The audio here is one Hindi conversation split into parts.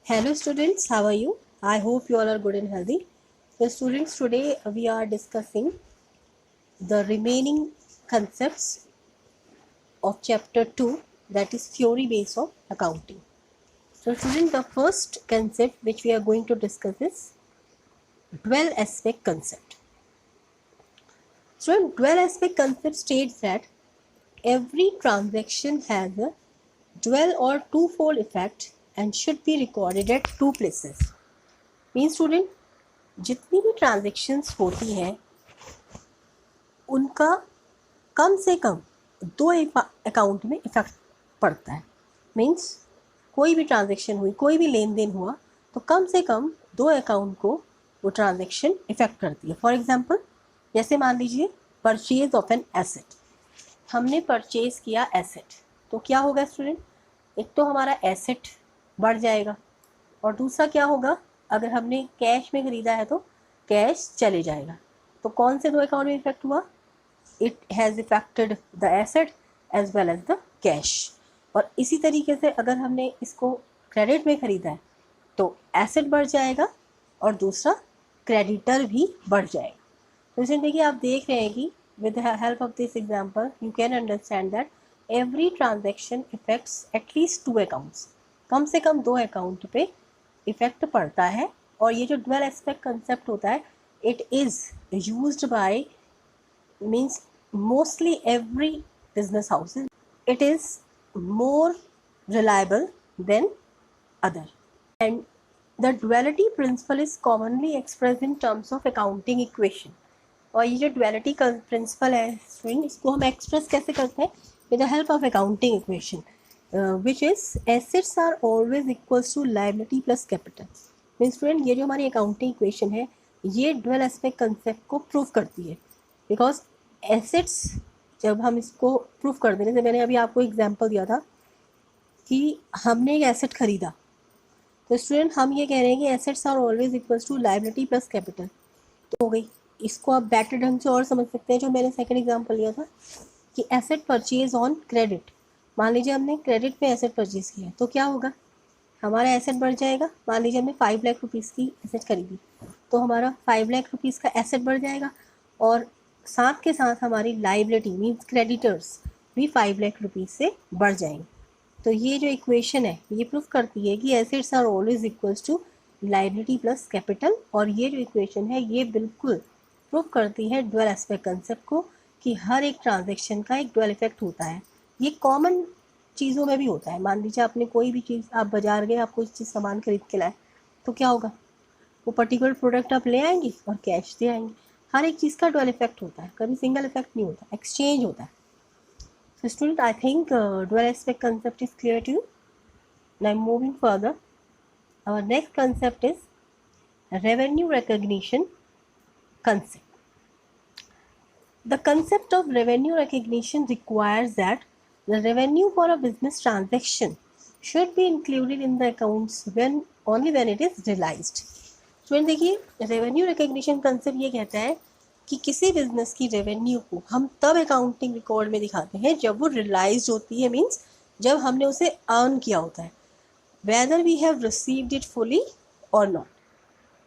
Hello students, how are you? I hope you all are good and healthy. So students, today we are discussing the remaining concepts of chapter 2, that is theory base of accounting. So students, the first concept which we are going to discuss is dual aspect concept. So dual aspect concept states that every transaction has a dual or twofold effect and should be recorded at two places. Means student, जितनी भी ट्रांजेक्शन्स होती हैं उनका कम से कम दो अकाउंट में इफेक्ट पड़ता है। मीन्स कोई भी ट्रांजेक्शन हुई, कोई भी लेन देन हुआ तो कम से कम दो अकाउंट को वो ट्रांजेक्शन इफेक्ट करती है। फॉर एग्जांपल, जैसे मान लीजिए परचेज ऑफ एन एसेट, हमने परचेज किया एसेट, तो क्या होगा स्टूडेंट, एक तो हमारा एसेट बढ़ जाएगा और दूसरा क्या होगा, अगर हमने कैश में ख़रीदा है तो कैश चले जाएगा। तो कौन से दो अकाउंट में इफेक्ट हुआ? It has effected the asset as well as the cash. और इसी तरीके से अगर हमने इसको क्रेडिट में ख़रीदा है तो एसेट बढ़ जाएगा और दूसरा क्रेडिटर भी बढ़ जाएगा। तो इसमें देखिए, आप देख रहे हैं कि with the help of this example you can understand that every transaction effects at least two accounts, कम से कम दो अकाउंट पे इफेक्ट पड़ता है। और ये जो डुअल एस्पेक्ट कंसेप्ट होता है, it is used by means mostly every business houses. It is more reliable than other and the duality principle is commonly express in terms of accounting equation. और ये जो डुअलिटी का प्रिंसिपल है स्टूडेंट, इसको हम एक्सप्रेस कैसे करते हैं? With the help of accounting equation which is assets are always equals to liability plus capital। Mean student, ये जो हमारी अकाउंटिंग इक्वेशन है ये डुअल एस्पेक्ट कंसेप्ट को प्रूव करती है। बिकॉज एसेट्स जब हम इसको प्रूव कर देने से, मैंने अभी आपको एग्जांपल दिया था कि हमने एक एसेट खरीदा, तो स्टूडेंट हम ये कह रहे हैं कि assets are always equals to liability plus capital, तो हो गई। इसको आप बेटर ढंग से और समझ सकते हैं, जो मैंने सेकंड एग्जांपल लिया था कि एसेट परचेज ऑन क्रेडिट। मान लीजिए हमने क्रेडिट पे एसेट परचेज किया तो क्या होगा, हमारा एसेट बढ़ जाएगा। मान लीजिए हमने 5 लाख रुपीज़ की एसेट खरीदी तो हमारा 5 लाख रुपीज़ का एसेट बढ़ जाएगा और साथ के साथ हमारी लाइबिलिटी मीन्स क्रेडिटर्स भी 5 लाख रुपीज़ से बढ़ जाएंगे। तो ये जो इक्वेशन है ये प्रूफ करती है कि assets are always equals to liability plus capital. और ये जो इक्वेशन है ये बिल्कुल प्रूफ करती है डुअल एस्पेक्ट कंसेप्ट को कि हर एक ट्रांजेक्शन का एक डुअल इफेक्ट होता है। ये कॉमन चीज़ों में भी होता है। मान लीजिए आपने कोई भी चीज़, आप बाज़ार गए, आप कोई चीज़ सामान खरीद के लाए तो क्या होगा, वो पर्टिकुलर प्रोडक्ट आप ले आएंगे और कैश दे आएंगे। हर एक चीज़ का डुअल इफेक्ट होता है, कभी सिंगल इफेक्ट नहीं होता, एक्सचेंज होता है। So student, I think dual aspect concept is clear to you. Now moving further, our next concept is revenue recognition concept. The concept of revenue recognition requires that the revenue for a business transaction should be included in the accounts only when it is realized. Student देखिए, रेवेन्यू रिकग्निशन कंसेप्ट ये कहता है कि किसी बिजनेस की रेवेन्यू को हम तब अकाउंटिंग रिकॉर्ड में दिखाते हैं जब वो रियलाइज होती है, मीन्स जब हमने उसे अर्न किया होता है, whether we have received it fully और नॉट।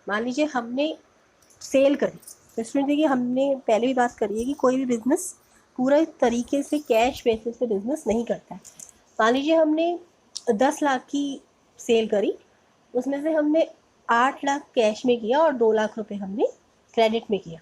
मान लीजिए हमने सेल करी, तो स्टूडेंट देखिए हमने पहले भी बात करी है कि कोई भी बिजनेस पूरा तरीके से कैश बेसिस पे बिजनेस नहीं करता है। मान लीजिए हमने 10 लाख की सेल करी, उसमें से हमने 8 लाख कैश में किया और 2 लाख रुपए हमने क्रेडिट में किया।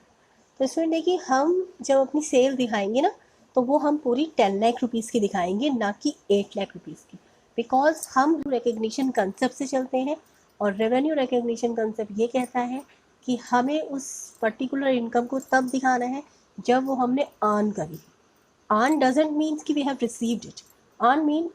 तो इसमें देखिए हम जब अपनी सेल दिखाएंगे ना तो वो हम पूरी 10 लाख रुपीज़ की दिखाएंगे, ना कि 8 लाख रुपीज़ की। बिकॉज हम रिकग्निशन कंसेप्ट से चलते हैं और रेवेन्यू रिकग्निशन कंसेप्ट ये कहता है कि हमें उस पर्टिकुलर इनकम को तब दिखाना है जब वो हमने अर्न करी। अर्न डजेंट मीन्स कि we have received it, earn mean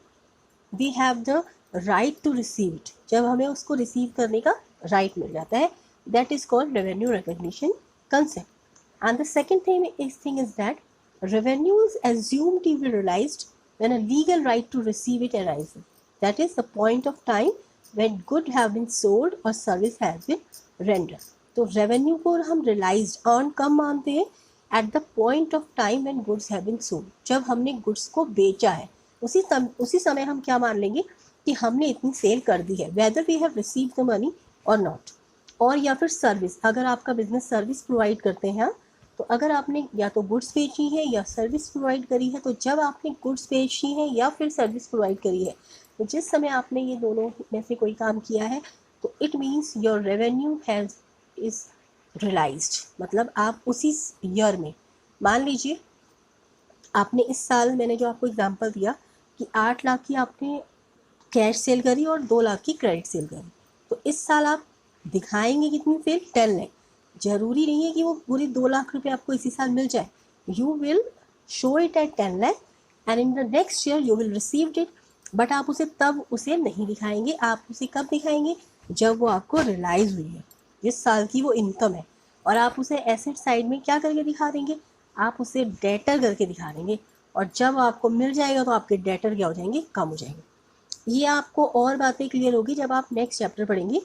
we have the right to receive it, जब हमें उसको रिसीव करने का राइट मिल जाता है, that is called revenue recognition concept. And the second thing is that revenue is assumed to be realized when a legal right to receive it arises. That is the point of time when good have been sold or service has been rendered. तो revenue को हम realized earn कब मानते हैं? At the point of time when goods have been sold. जब हमने goods को बेचा है उसी समय हम क्या मान लेंगे कि हमने इतनी सेल कर दी है, whether we have receive the money और नॉट। और या फिर सर्विस, अगर आपका बिजनेस सर्विस प्रोवाइड करते हैं, तो अगर आपने या तो गुड्स बेची है या सर्विस प्रोवाइड करी है, तो जब आपने गुड्स बेची है या फिर सर्विस प्रोवाइड करी है, तो जिस समय आपने ये दोनों में से कोई काम किया है, तो it means your revenue has is realised. मतलब आप उसी ईयर में, मान लीजिए आपने इस साल, मैंने जो आपको एग्जांपल दिया कि 8 लाख की आपने कैश सेल करी और 2 लाख की क्रेडिट सेल करी, तो इस साल आप दिखाएंगे कितनी सेल, 10 लाख। जरूरी नहीं है कि वो पूरी 2 लाख रुपए आपको इसी साल मिल जाए। You will show it at 10 lakh and in the next year you will receive it, but आप उसे तब उसे नहीं दिखाएंगे। आप उसे कब दिखाएंगे, जब वो आपको रियलाइज हुई है, जिस साल की वो इनकम है। और आप उसे एसेट साइड में क्या करके दिखा देंगे, आप उसे डेटर करके दिखा देंगे। और जब आपको मिल जाएगा तो आपके डेटर क्या हो जाएंगे, कम हो जाएंगे। ये आपको और बातें क्लियर होगी जब आप नेक्स्ट चैप्टर पढ़ेंगे।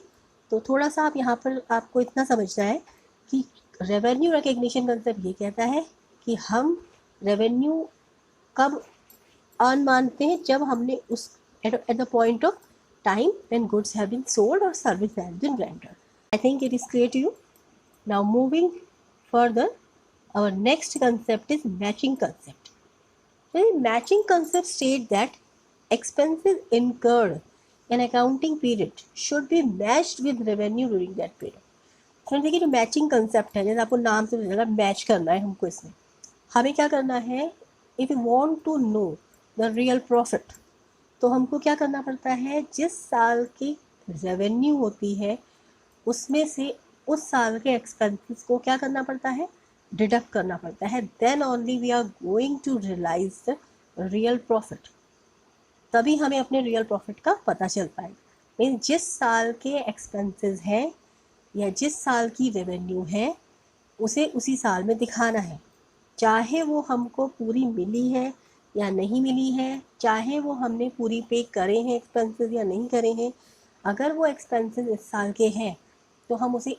तो थोड़ा सा आप यहाँ पर आपको इतना समझना है कि रेवेन्यू रिकग्निशन कंसेप्ट ये कहता है कि हम रेवेन्यू कब अर्न मानते हैं, जब हमने उस at the point of time when goods have been sold और service have been rendered. I think it is clear to you. Now moving further, our next concept is matching concept. The matching concept states that expenses incurred in accounting period should be matched with revenue during that period. तो देखिए जो मैचिंग कंसेप्ट है, जैसे आपको नाम से पता चला मैच करना है हमको, इसमें हमें क्या करना है, if you want to know the real profit, तो हमको क्या करना पड़ता है, जिस साल की रेवेन्यू होती है उसमें से उस साल के एक्सपेंसेस को क्या करना पड़ता है, डिडक्ट करना पड़ता है। Then only we are going to realise the real profit, तभी हमें अपने रियल प्रॉफिट का पता चल पाएगा। मीन जिस साल के एक्सपेंसेस हैं या जिस साल की रेवेन्यू है उसे उसी साल में दिखाना है, चाहे वो हमको पूरी मिली है या नहीं मिली है, चाहे वो हमने पूरी पे करे हैं एक्सपेंसेस या नहीं करे हैं। अगर वो एक्सपेंसेस इस साल के हैं तो हम उसे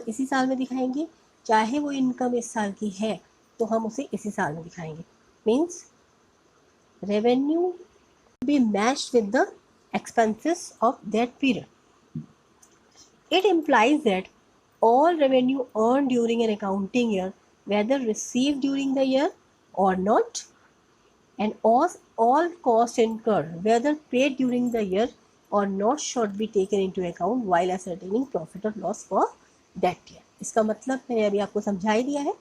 इसी साल में दिखाएंगे, चाहे वो इनकम इस साल की है तो हम उसे इसी साल में दिखाएंगे। Means revenue be matched with the expenses of that period. It implies that all revenue earned during an accounting year, whether received during the year or not, and all costs incurred, whether paid during the year or not, should be taken into account while ascertaining profit or loss for that year. इसका मतलब मैंने अभी आपको समझा ही दिया है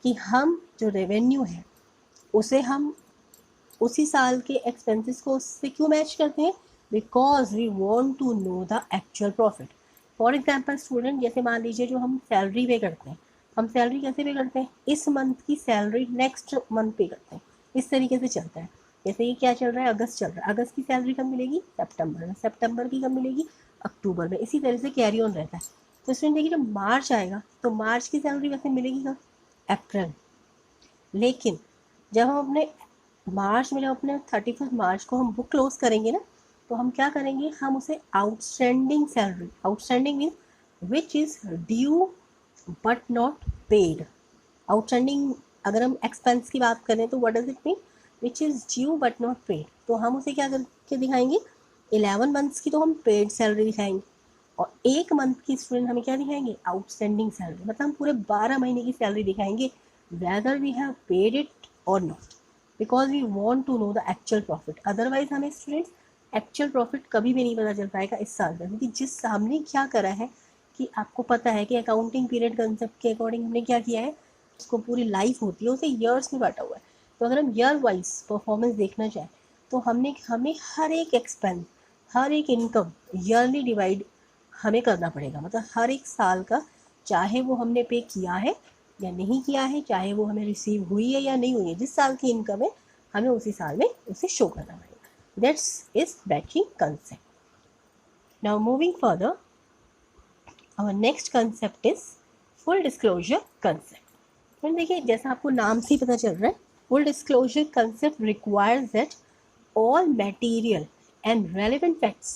कि हम जो रेवेन्यू है उसे हम उसी साल के एक्सपेंसेस को उससे क्यों मैच करते हैं, because we want to know the actual profit. For example student, जैसे मान लीजिए जो हम सैलरी पे करते हैं, हम सैलरी कैसे पे करते हैं, इस मंथ की सैलरी नेक्स्ट मंथ पे करते हैं, इस तरीके से चलता है। जैसे ये क्या चल रहा है, अगस्त चल रहा है, अगस्त की सैलरी कब मिलेगी, सितंबर में, सितंबर की कब मिलेगी, अक्टूबर में, इसी तरह से कैरी ऑन रहता है। तो स्टूडेंट देखिए जब मार्च आएगा तो मार्च की सैलरी वैसे मिलेगी कब, अप्रैल। लेकिन जब हम अपने मार्च में, जब अपने 31 मार्च को हम बुक क्लोज करेंगे ना, तो हम क्या करेंगे, हम उसे outstanding salary, outstanding mean which is due but not paid. Outstanding अगर हम एक्सपेंस की बात करें तो what does it mean, which is due but not paid. तो हम उसे क्या करके दिखाएंगे, 11 मंथ्स की तो हम पेड सैलरी दिखाएंगे और 1 मंथ की स्टूडेंट हमें क्या दिखाएंगे, आउटस्टैंडिंग सैलरी। मतलब हम पूरे 12 महीने की सैलरी दिखाएंगे, whether we have paid it और not, because we want to know the actual profit. Otherwise हमें स्टूडेंट्स एक्चुअल प्रॉफिट कभी भी नहीं पता चल पाएगा इस साल में, क्योंकि जिस हमने क्या करा है कि आपको पता है कि अकाउंटिंग पीरियड कंसेप्ट के अकॉर्डिंग हमने क्या किया है, उसको पूरी लाइफ होती है, उसे ईयर्स में बांटा हुआ है। तो अगर हम ईयर वाइज परफॉर्मेंस देखना चाहें तो हमें हर एक एक्सपेंस, हर एक इनकम ईयरली डिवाइड हमें करना पड़ेगा। मतलब हर एक साल का, चाहे वो हमने पे किया है या नहीं किया है, चाहे वो हमें रिसीव हुई है या नहीं हुई है, जिस साल की इनकम है हमें उसी साल में उसे शो करना पड़ेगा। That's is matching concept. Now moving further, our next concept is full disclosure concept. तो देखिए जैसा आपको नाम से ही पता चल रहा है, full disclosure concept requires that all material and relevant facts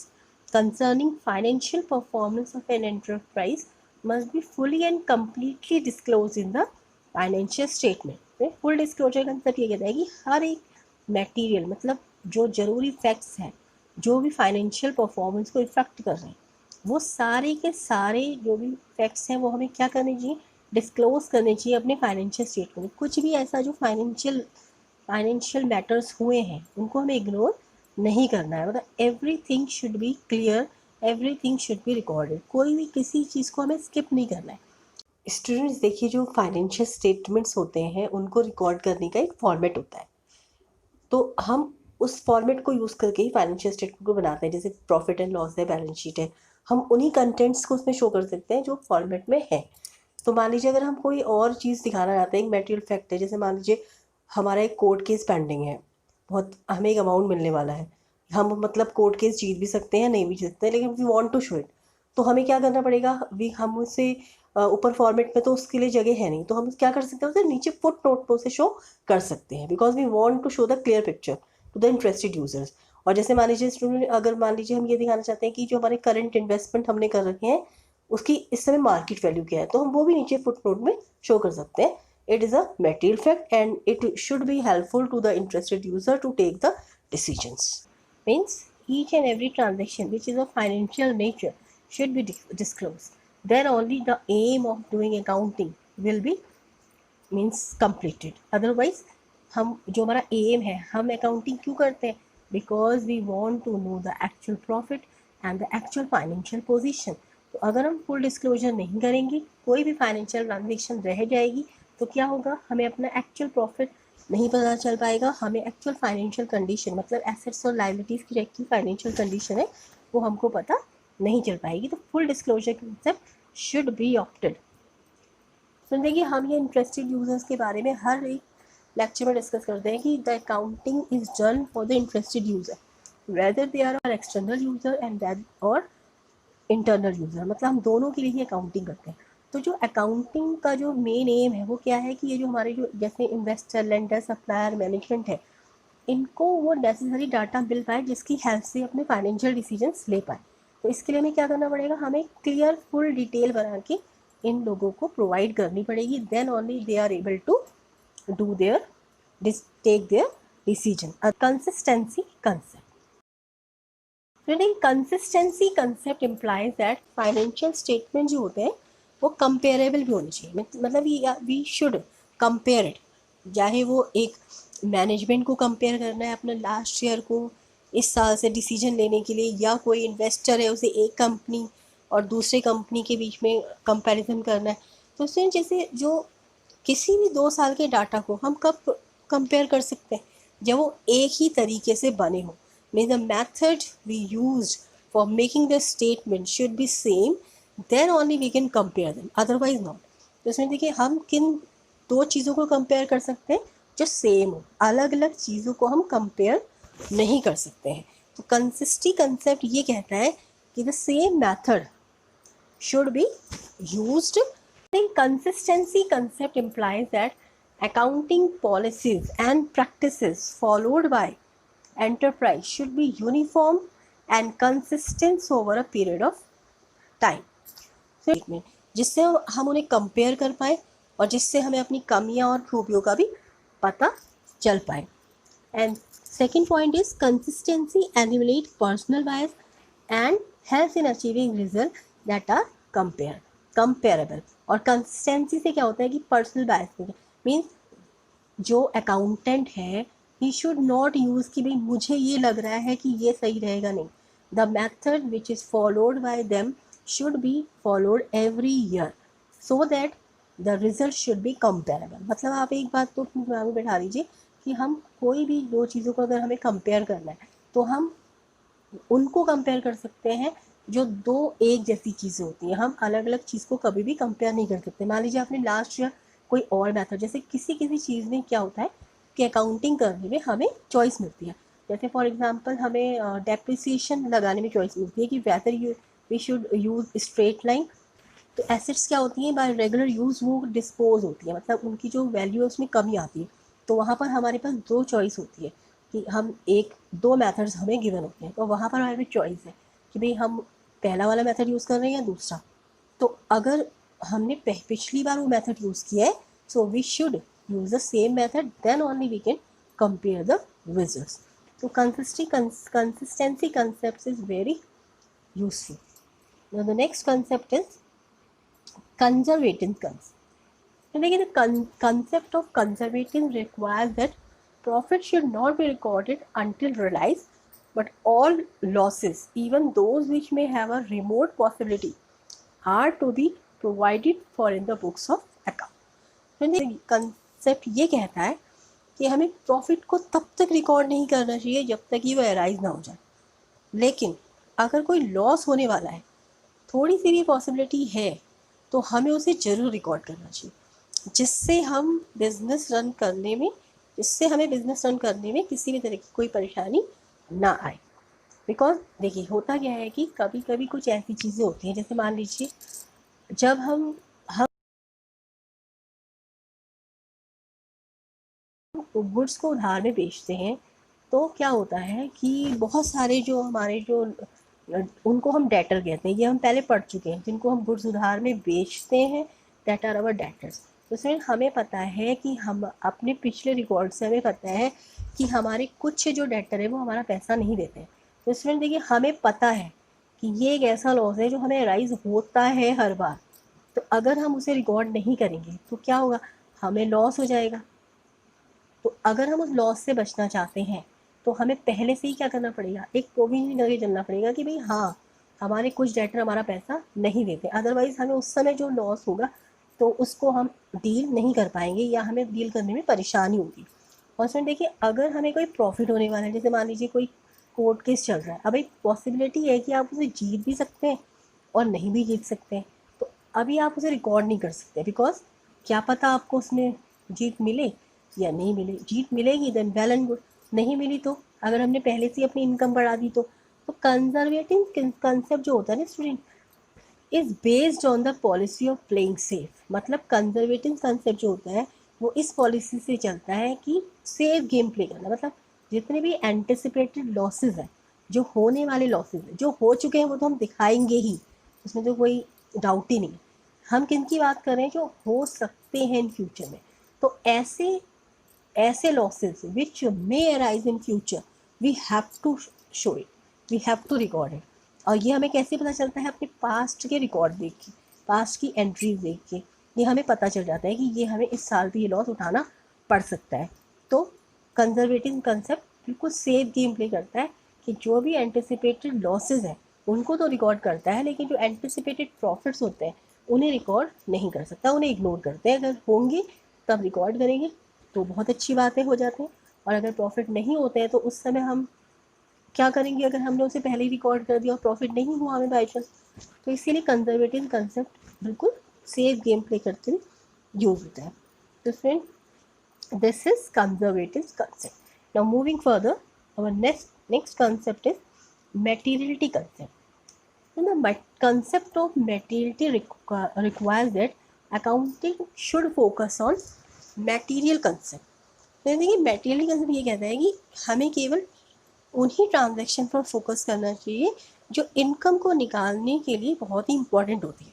concerning financial performance of an enterprise must be fully and completely disclosed in the financial statement. Full disclosure concept ये कहता है कि हर एक मटेरियल, मतलब जो जरूरी फैक्ट्स हैं जो भी फाइनेंशियल परफॉर्मेंस को इफेक्ट कर रहे हैं, वो सारे के सारे जो भी फैक्ट्स हैं वो हमें क्या करने चाहिए, डिस्क्लोज करने चाहिए अपने फाइनेंशियल स्टेटमेंट में। कुछ भी ऐसा जो फाइनेंशियल मैटर्स हुए हैं उनको हमें इग्नोर नहीं करना है, मतलब everything should be clear, everything should be recorded, कोई भी किसी चीज़ को हमें स्किप नहीं करना है। स्टूडेंट्स देखिए, जो फाइनेंशियल स्टेटमेंट्स होते हैं उनको रिकॉर्ड करने का एक फॉर्मेट होता है, तो हम उस फॉर्मेट को यूज़ करके ही फाइनेंशियल स्टेटमेंट को बनाते हैं। जैसे प्रॉफिट एंड लॉस है, बैलेंस शीट है, हम उन्हीं कंटेंट्स को उसमें शो कर सकते हैं जो फॉर्मेट में है। तो मान लीजिए अगर हम कोई और चीज़ दिखाना चाहते हैं, एक मटेरियल फैक्ट है, जैसे मान लीजिए हमारा एक कोर्ट केस पेंडिंग है, बहुत हमें एक अमाउंट मिलने वाला है, हम मतलब कोर्ट केस जीत भी सकते हैं नहीं भी जीत सकते हैं, लेकिन we want to show it, तो हमें क्या करना पड़ेगा, वी हम उसे ऊपर फॉर्मेट में तो उसके लिए जगह है नहीं, तो हम क्या कर सकते हैं, उसे नीचे फुट नोट पर उसे शो कर सकते हैं, because we want to show the clear picture to the interested users. और जैसे मान लीजिए स्टूडेंट, अगर मान लीजिए हम ये दिखाना चाहते हैं कि जो हमारे करंट इन्वेस्टमेंट हमने कर रखे हैं उसकी इस समय मार्केट वैल्यू क्या है, तो हम वो भी नीचे फुट नोट में शो कर सकते हैं। It is a material fact and it should be helpful to the interested user to take the decisions. Means each and every transaction which is of financial nature should be disclosed. Then only the aim of doing accounting will be means completed. Otherwise हम जो हमारा एम है, हम अकाउंटिंग क्यों करते हैं, because we want to know the actual profit and the actual financial position. तो अगर हम फुल डिस्क्लोजर नहीं करेंगे, कोई भी फाइनेंशियल ट्रांजेक्शन रह जाएगी, तो क्या होगा, हमें अपना एक्चुअल प्रॉफिट नहीं पता चल पाएगा, हमें एक्चुअल फाइनेंशियल कंडीशन मतलब एसेट्स और लायबिलिटीज़ की क्या फाइनेंशियल कंडीशन है वो हमको पता नहीं चल पाएगी। तो full disclosure concept should be opted. तो देखिए, हम ये इंटरेस्टेड यूजर्स के बारे में हर एक लेक्चर में डिस्कस करते हैं कि the accounting is done for the interested user, whether they are external user and और इंटरनल यूजर, मतलब हम दोनों के लिए ही अकाउंटिंग करते हैं। तो जो अकाउंटिंग का जो मेन एम है वो क्या है कि ये जो हमारे जो जैसे इन्वेस्टर, लेंडर, सप्लायर, मैनेजमेंट है, इनको वो नेसेसरी डाटा मिल पाए जिसकी हेल्प से अपने फाइनेंशियल डिसीजंस ले पाए। तो इसके लिए हमें क्या करना पड़ेगा, हमें क्लियर फुल डिटेल बना के इन लोगों को प्रोवाइड करनी पड़ेगी, then only they are able to do their take their decision. Consistency concept, consistency concept implies that financial statement जो होते हैं वो कंपेरेबल भी होने चाहिए, मतलब वी शुड कंपेयर इट, चाहे वो एक मैनेजमेंट को कंपेयर करना है अपना लास्ट ईयर को इस साल से डिसीजन लेने के लिए, या कोई इन्वेस्टर है उसे एक कंपनी और दूसरे कंपनी के बीच में कंपैरिजन करना है। तो उसमें जैसे जो किसी भी 2 साल के डाटा को हम कब कंपेयर कर सकते हैं, जब वो एक ही तरीके से बने हो, mean the method we use for making the statement should be same, then only we can compare them, otherwise not. तो इसमें देखिए, हम किन 2 चीज़ों को कंपेयर कर सकते हैं जो सेम हो, अलग अलग चीज़ों को हम कंपेयर नहीं कर सकते हैं। तो कंसिस्टी कंसेप्ट ये कहता है कि the same method should be used. The consistency concept implies that accounting policies and practices followed by enterprise should be uniform and consistent over a period of time. So, जिससे हम उन्हें कंपेयर कर पाए और जिससे हमें अपनी कमियां और खूबियों का भी पता चल पाए। And second point is consistency eliminates personal bias and helps in achieving results that are comparable. और consistency से क्या होता है कि personal bias means जो अकाउंटेंट है ही शुड नॉट यूज़ कि भाई मुझे ये लग रहा है कि ये सही रहेगा, नहीं, the method which is followed by them should be followed every year so that the result should be comparable. मतलब आप एक बात तो दिमाग में बैठा लीजिए कि हम कोई भी 2 चीज़ों को अगर हमें कंपेयर करना है तो हम उनको कंपेयर कर सकते हैं जो 2 एक जैसी चीज़ें होती हैं, हम अलग अलग चीज़ को कभी भी कंपेयर नहीं कर सकते। मान लीजिए आपने लास्ट ईयर कोई और मेथड, जैसे किसी किसी चीज़ में क्या होता है कि अकाउंटिंग करने में हमें चॉइस मिलती है, जैसे फॉर एग्जांपल हमें डेप्रिसिएशन लगाने में चॉइस मिलती है कि whether we should use straight line. तो एसेट्स क्या होती हैं, बाय रेगुलर यूज़ वो डिस्पोज होती है, मतलब उनकी जो वैल्यू है उसमें कमी आती है। तो वहाँ पर हमारे पास 2 चॉइस होती है कि हम 2 मेथड्स हमें गिवन होते हैं, तो वहाँ पर हमारे पास चॉइस है कि भाई हम पहला वाला मेथड यूज़ कर रहे हैं या दूसरा। तो अगर हमने पिछली बार वो मेथड यूज़ किया है, so we should use the same method, then only we can compare the results. तो consistency concept is very useful. Now the next concept is conservative concept. तो देखिए, the concept of conservative requires that profit should not be recorded until realized, but all losses, even those which may have a remote possibility, are to be provided for in the books of account. तो कंसेप्ट ये कहता है कि हमें प्रॉफिट को तब तक रिकॉर्ड नहीं करना चाहिए जब तक कि वो अराइज ना हो जाए, लेकिन अगर कोई लॉस होने वाला है, थोड़ी सी भी पॉसिबिलिटी है, तो हमें उसे ज़रूर रिकॉर्ड करना चाहिए, जिससे हमें बिजनेस रन करने में किसी भी तरह की कोई परेशानी ना आए। बिकॉज देखिए, होता क्या है कि कभी कभी कुछ ऐसी चीज़ें होती हैं, जैसे मान लीजिए जब हम गुड्स को उधार में बेचते हैं, तो क्या होता है कि बहुत सारे जो हमारे जो उनको हम डेटर कहते हैं, ये हम पहले पढ़ चुके हैं, जिनको हम गुड्स उधार में बेचते हैं, दैट आर अवर डेटर्स। तो इसमें हमें पता है कि हम अपने पिछले रिकॉर्ड से हमें पता है कि हमारे कुछ जो डेटर है वो हमारा पैसा नहीं देते हैं। तो इसमें देखिए, हमें पता है कि ये एक ऐसा लॉस है जो हमें राइज होता है हर बार। तो अगर हम उसे रिकॉर्ड नहीं करेंगे तो क्या होगा, हमें लॉस हो जाएगा। तो अगर हम उस लॉस से बचना चाहते हैं तो हमें पहले से ही क्या करना पड़ेगा, एक प्रोविजन करके चलना पड़ेगा कि भाई हाँ, हमारे कुछ डेटर हमारा पैसा नहीं देते, अदरवाइज़ हमें उस समय जो लॉस होगा तो उसको हम डील नहीं कर पाएंगे या हमें डील करने में परेशानी होगी। और उसमें देखिए, अगर हमें कोई प्रॉफिट होने वाला है, जैसे मान लीजिए कोई कोर्ट केस चल रहा है, अब एक पॉसिबिलिटी है कि आप उसे जीत भी सकते हैं और नहीं भी जीत सकते हैं, तो अभी आप उसे रिकॉर्ड नहीं कर सकते, बिकॉज क्या पता आपको उसमें जीत मिले या नहीं मिले। जीत मिलेगी देन वेल एंड गुड, नहीं मिली तो अगर हमने पहले से अपनी इनकम बढ़ा दी तो कंजर्वेटिव कंसेप्ट जो होता है ना student, is based on the policy of playing safe. मतलब कंजर्वेटिव कंसेप्ट जो होता है वो इस पॉलिसी से चलता है कि सेफ गेम प्ले करना, मतलब जितने भी एंटिसिपेटेड लॉसेज हैं, जो होने वाले लॉसेज हैं, जो हो चुके हैं वो तो हम दिखाएंगे ही, उसमें तो कोई डाउट ही नहीं। हम किन की बात कर रहे हैं, जो हो सकते हैं इन फ्यूचर में। तो ऐसे losses which may arise in future, we have to show it, we have to record it. और ये हमें कैसे पता चलता है, अपने पास्ट के रिकॉर्ड देख के, पास्ट की एंट्रीज देख के ये हमें पता चल जाता है कि ये हमें इस साल भी ये लॉस उठाना पड़ सकता है। तो कंजर्वेटिव कंसेप्ट बिल्कुल सेफ गेम प्ले करता है कि जो भी एंटिसिपेटेड लॉसेज हैं उनको तो रिकॉर्ड करता है, लेकिन जो एंटिसिपेटेड प्रॉफिट्स होते हैं उन्हें रिकॉर्ड नहीं कर सकता, उन्हें इग्नोर करते हैं। अगर होंगे तब रिकॉर्ड करेंगे तो बहुत अच्छी बातें हो जाती हैं, और अगर प्रॉफिट नहीं होते हैं तो उस समय हम क्या करेंगे, अगर हमने उसे पहले ही रिकॉर्ड कर दिया और प्रॉफिट नहीं हुआ हमें बाई चांस। तो इसीलिए कंजर्वेटिव कंसेप्ट बिल्कुल सेफ गेम प्ले करते हुए यूज होता है। तो friend, this is conservative concept. Now moving further, our next concept is materiality concept. And the concept of materiality requires that accounting should focus on material concept. तो देखिए, materiality concept ये कहता है कि हमें केवल उन्हीं ट्रांजैक्शन पर फोकस करना चाहिए जो इनकम को निकालने के लिए बहुत ही इंपॉर्टेंट होती है।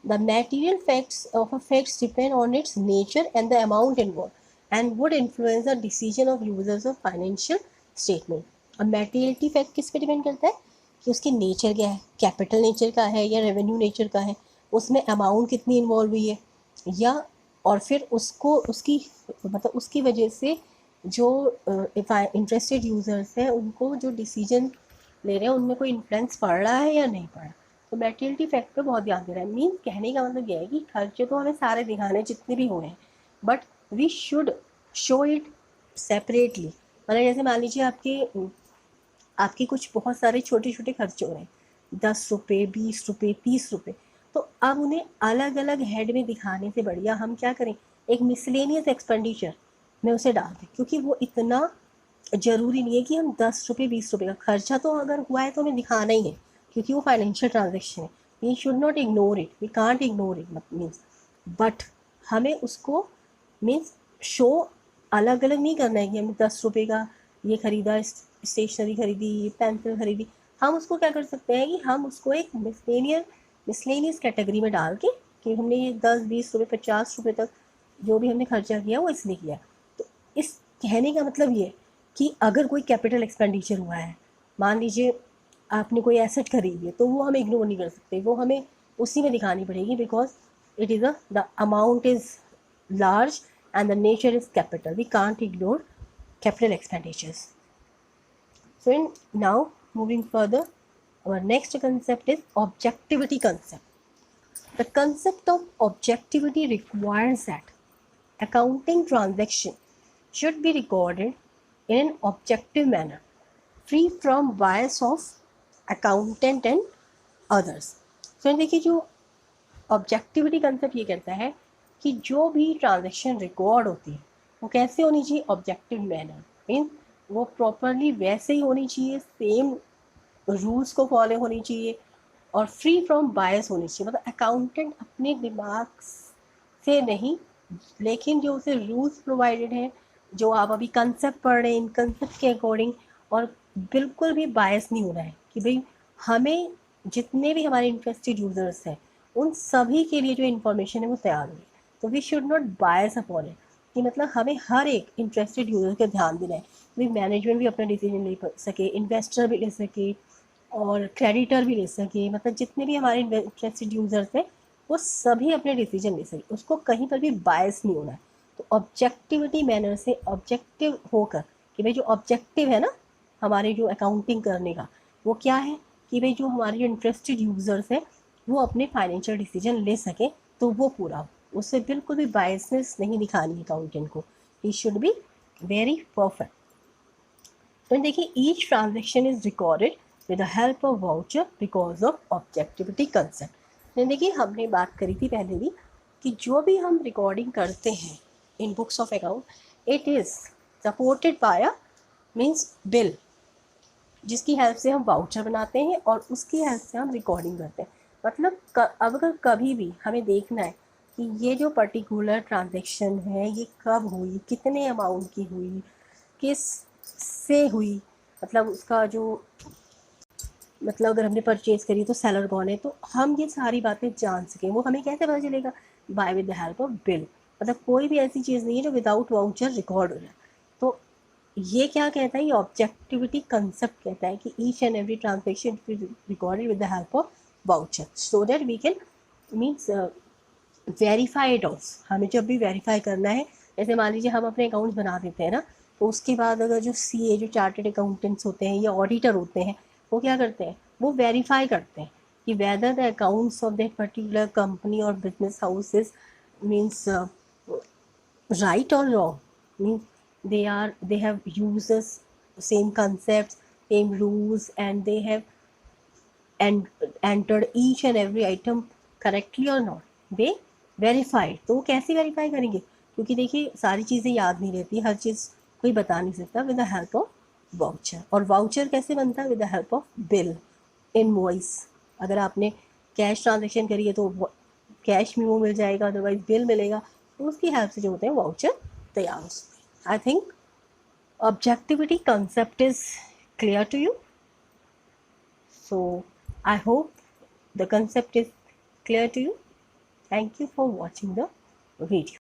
The material facts of a facts depend on its nature and the amount involved and would influence the decision of users of financial statement. अब मैटेरियलिटी फैक्ट किस पे डिपेंड करता है कि उसकी नेचर क्या है, कैपिटल नेचर का है या रेवेन्यू नेचर का है, उसमें अमाउंट कितनी इन्वॉल्व हुई है, या और फिर उसको उसकी मतलब उसकी वजह से जो इंटरेस्टेड यूज़र्स हैं उनको जो डिसीजन ले रहे हैं उनमें कोई इन्फ्लुएंस पड़ रहा है या नहीं पड़ रहा। तो मैटेरियलिटी फैक्ट पे बहुत ध्यान दे रहा है। मीन कहने का मतलब यह है कि खर्चे तो हमें सारे दिखाने जितने भी हुए हैं, but we should show it separately. मतलब जैसे मान लीजिए आपके कुछ बहुत सारे छोटे छोटे खर्चे हो रहे हैं, 10 रुपये, 20 रुपये, 30 रुपये, तो अब उन्हें अलग अलग हेड में दिखाने से बढ़िया हम क्या करें, एक मिसलेनियस एक्सपेंडिचर में उसे डाल दें, क्योंकि वो इतना ज़रूरी नहीं है कि हम 10 रुपये 20 रुपये का खर्चा तो अगर हुआ है तो हमें दिखाना ही है, क्योंकि वो फाइनेंशियल ट्रांजेक्शन है। We should not ignore it, we can't ignore it means, but हमें उसको मीन्स शो अलग अलग नहीं करना है कि हमने 10 रुपये का ये खरीदा, स्टेशनरी खरीदी, पेंसिल खरीदी। हम उसको क्या कर सकते हैं कि हम उसको एक मिसलेनियस कैटेगरी में डाल के कि हमने ये 10 20 रुपये 50 रुपये तक जो भी हमने खर्चा किया वो इसलिए किया। तो इस कहने का मतलब ये कि अगर कोई कैपिटल एक्सपेंडिचर हुआ है, मान लीजिए आपने कोई एसेट खरीदी है, तो वो हम इग्नोर नहीं कर सकते, वो हमें उसी में दिखानी पड़ेगी, because it is the amount is large and the nature is capital. We can't ignore capital expenditures. So now moving further, our next concept is objectivity concept. The concept of objectivity requires that accounting transaction should be recorded in an objective manner, free from bias of accountant and others. So देखिए जो ऑब्जेक्टिविटी कंसेप्ट ये कहता है कि जो भी ट्रांजैक्शन रिकॉर्ड होती है वो कैसे होनी चाहिए, ऑब्जेक्टिव मैनर, मीन वो प्रॉपरली वैसे ही होनी चाहिए, सेम रूल्स को फॉलो होनी चाहिए और फ्री फ्रॉम बायस होनी चाहिए। मतलब अकाउंटेंट अपने दिमाग से नहीं, लेकिन जो उसे रूल्स प्रोवाइडेड हैं, जो आप अभी कंसेप्ट पढ़ रहे हैं, इन कंसेप्ट के अकॉर्डिंग, और बिल्कुल भी बायस नहीं होना है कि भाई हमें जितने भी हमारे इंटरेस्टेड यूज़र्स हैं उन सभी के लिए जो इन्फॉर्मेशन है वो तैयार हुई। तो we should not bias upon it, कि मतलब हमें हर एक इंटरेस्टेड यूज़र का ध्यान देना है, भाई मैनेजमेंट भी अपना डिसीजन ले सके, इन्वेस्टर भी ले सके और क्रेडिटर भी ले सके, मतलब जितने भी हमारे इंटरेस्टेड यूज़र्स हैं वो सभी अपने डिसीजन ले सके, उसको कहीं पर भी बायस नहीं होना है। तो ऑब्जेक्टिविटी मैनर से ऑब्जेक्टिव होकर कि भाई जो ऑब्जेक्टिव है ना हमारे जो अकाउंटिंग करने का, वो क्या है कि भाई जो हमारे जो इंटरेस्टेड यूज़र्स हैं वो अपने फाइनेंशियल डिसीजन ले सकें, तो वो पूरा हो, उससे बिल्कुल भी बायसनेस नहीं दिखानी अकाउंटेंट को, he should be very perfect. तो देखिए each transaction is recorded with the help of voucher because of objectivity concept. देखिए हमने बात करी थी पहले भी कि जो भी हम रिकॉर्डिंग करते हैं in books of account it is supported by a means bill, जिसकी हेल्प से हम वाउचर बनाते हैं और उसकी हेल्प से हम रिकॉर्डिंग करते हैं। मतलब अगर कभी भी हमें देखना है कि ये जो पर्टिकुलर ट्रांजैक्शन है ये कब हुई, कितने अमाउंट की हुई, किस से हुई, मतलब उसका जो मतलब अगर हमने परचेज़ करी तो सेलर कौन है, तो हम ये सारी बातें जान सकें। वो हमें कैसे पता चलेगा, by with the help of bill. मतलब कोई भी ऐसी चीज़ नहीं है जो विदाउट वाउचर रिकॉर्ड हो जाए। तो ये क्या कहता है, ये ऑब्जेक्टिविटी कंसेप्ट कहता है कि each and every transaction recorded with the help of voucher so that we can means verified of. हमें जब भी वेरीफाई करना है, जैसे मान लीजिए हम अपने अकाउंट्स बना देते हैं ना, तो उसके बाद अगर जो सीए जो चार्टर्ड अकाउंटेंट्स होते हैं या ऑडिटर होते हैं वो क्या करते हैं, वो वेरीफाई करते हैं कि whether the accounts of that particular company और business house is means right or wrong, means they have uses same concepts, same rules, and they have entered each and every item correctly or not, they verified। तो वो कैसे वेरीफाई करेंगे, क्योंकि देखिए सारी चीज़ें याद नहीं रहती, हर चीज़ कोई बता नहीं सकता, with the help of voucher. और वाउचर कैसे बनता है, with the help of bill, invoice. अगर आपने कैश ट्रांजेक्शन करी है तो कैश में वो मिल जाएगा, अदरवाइज बिल मिलेगा, तो उसकी हेल्प से जो होते हैं वाउचर तैयार हो सकते हैं। I think objectivity concept is clear to you, so I hope the concept is clear to you. Thank you for watching the video.